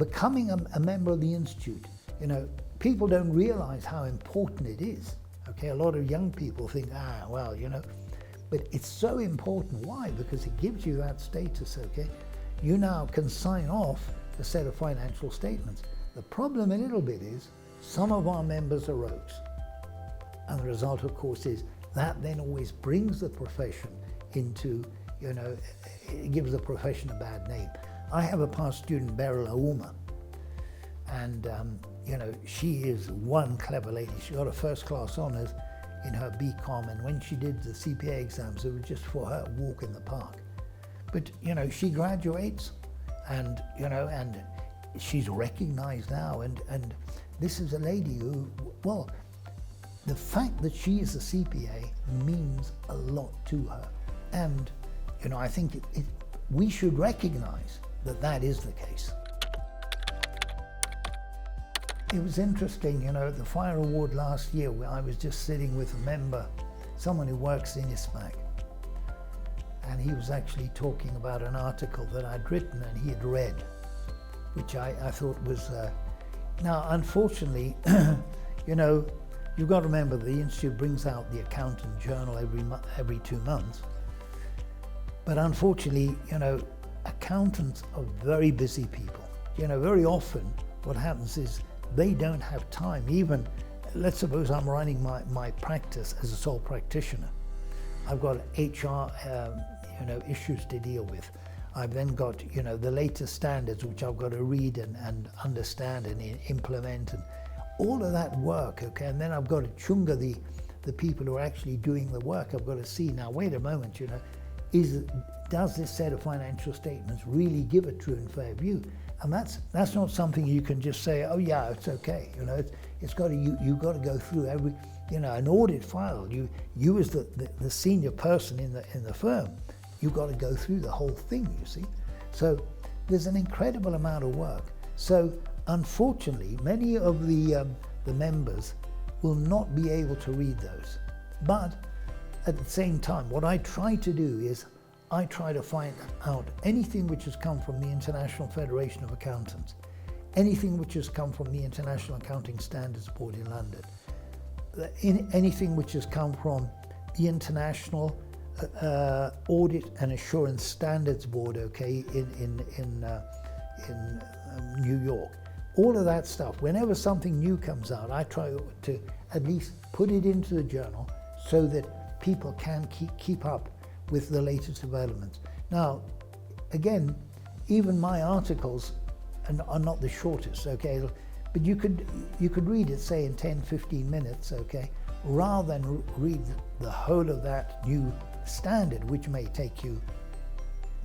becoming a member of the Institute, people don't realize how important it is. Okay, a lot of young people think, but it's so important. Why? Because it gives you that status, okay? You now can sign off a set of financial statements. The problem a little bit is some of our members are rogues. And the result, of course, is that then always brings the profession into, it gives the profession a bad name. I have a past student, Beryl Auma, and she is one clever lady. She got a first-class honours in her BCom, and when she did the CPA exams, it was just for her walk in the park. But she graduates, and she's recognised now, and this is a lady who, well, the fact that she is a CPA means a lot to her, and I think we should recognise that is the case. It was interesting, at the Fire Award last year, where I was just sitting with a member, someone who works in Icpak, and he was actually talking about an article that I'd written and he had read, which I thought was, now unfortunately, you've got to remember the Institute brings out the Accountant Journal every 2 months, but unfortunately, accountants are very busy people. Very often what happens is they don't have time. Even, let's suppose I'm running my practice as a sole practitioner. I've got HR, issues to deal with. I've then got, the latest standards which I've got to read and understand and implement, and all of that work, okay? And then I've got to chunga the people who are actually doing the work. I've got to see, now wait a moment, does this set of financial statements really give a true and fair view? And that's not something you can just say, oh yeah, it's okay. It's got to, you've got to go through every, an audit file. You as the senior person in the firm, you've got to go through the whole thing, you see. So there's an incredible amount of work. So unfortunately, many of the members will not be able to read those. But at the same time, what I try to do is I try to find out anything which has come from the International Federation of Accountants, anything which has come from the International Accounting Standards Board in London, anything which has come from the International Audit and Assurance Standards Board, okay, in New York. All of that stuff, whenever something new comes out, I try to at least put it into the journal so that people can keep up with the latest developments. Now, again, even my articles are not the shortest, okay? But you could read it, say, in 10, 15 minutes, okay? Rather than read the whole of that new standard, which may take you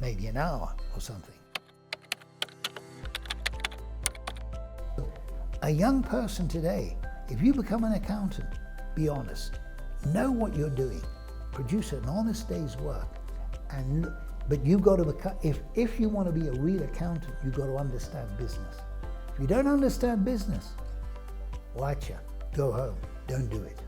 maybe an hour or something. A young person today, if you become an accountant, be honest, know what you're doing, produce an honest day's work, but you've got to become, if you want to be a real accountant, you've got to understand business. If you don't understand business, watch ya, go home, don't do it.